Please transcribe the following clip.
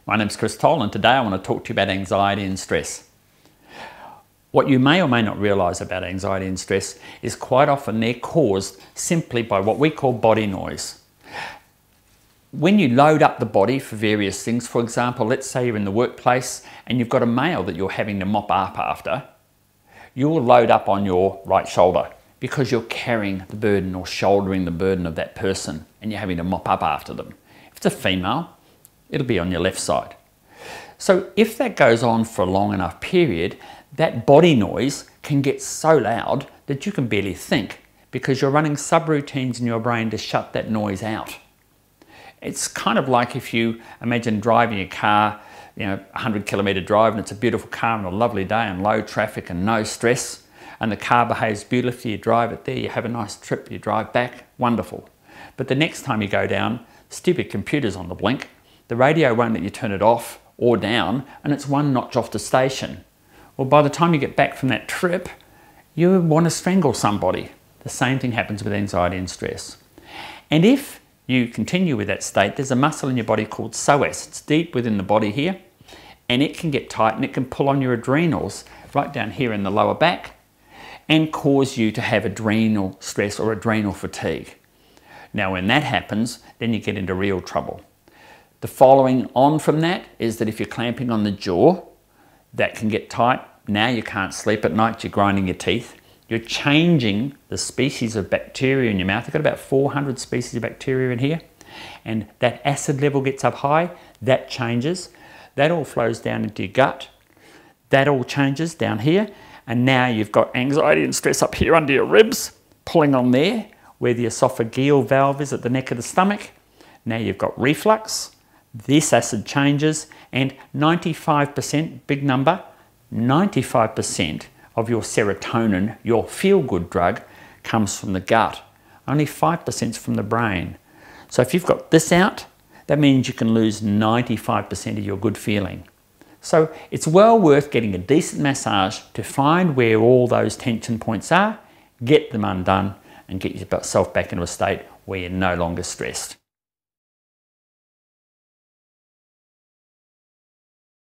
My name's Chris Toll, and today I want to talk to you about anxiety and stress. What you may or may not realise about anxiety and stress is quite often they're caused simply by what we call body noise. When you load up the body for various things, for example, let's say you're in the workplace and you've got a male that you're having to mop up after, you'll load up on your right shoulder because you're carrying the burden or shouldering the burden of that person and you're having to mop up after them. If it's a female, it'll be on your left side. So if that goes on for a long enough period, that body noise can get so loud that you can barely think because you're running subroutines in your brain to shut that noise out. It's kind of like if you imagine driving a car, 100-kilometre drive, and it's a beautiful car on a lovely day and low traffic and no stress, and the car behaves beautifully, you drive it there, you have a nice trip, you drive back, wonderful. But the next time you go down, stupid computer's on the blink, the radio won't let you turn it off or down, and it's one notch off the station. Well, by the time you get back from that trip, you want to strangle somebody. The same thing happens with anxiety and stress. And if you continue with that state, there's a muscle in your body called psoas. It's deep within the body here, and it can get tight and it can pull on your adrenals right down here in the lower back and cause you to have adrenal stress or adrenal fatigue. Now, when that happens, then you get into real trouble. The following on from that is that if you're clamping on the jaw, that can get tight. Now you can't sleep at night, you're grinding your teeth. You're changing the species of bacteria in your mouth. You've got about 400 species of bacteria in here. And that acid level gets up high, that changes. That all flows down into your gut. That all changes down here. And now you've got anxiety and stress up here under your ribs, pulling on there, where the esophageal valve is at the neck of the stomach. Now you've got reflux. This acid changes, and 95%, big number, 95% of your serotonin, your feel-good drug, comes from the gut. Only 5% is from the brain. So if you've got this out, that means you can lose 95% of your good feeling. So it's well worth getting a decent massage to find where all those tension points are, get them undone, and get yourself back into a state where you're no longer stressed.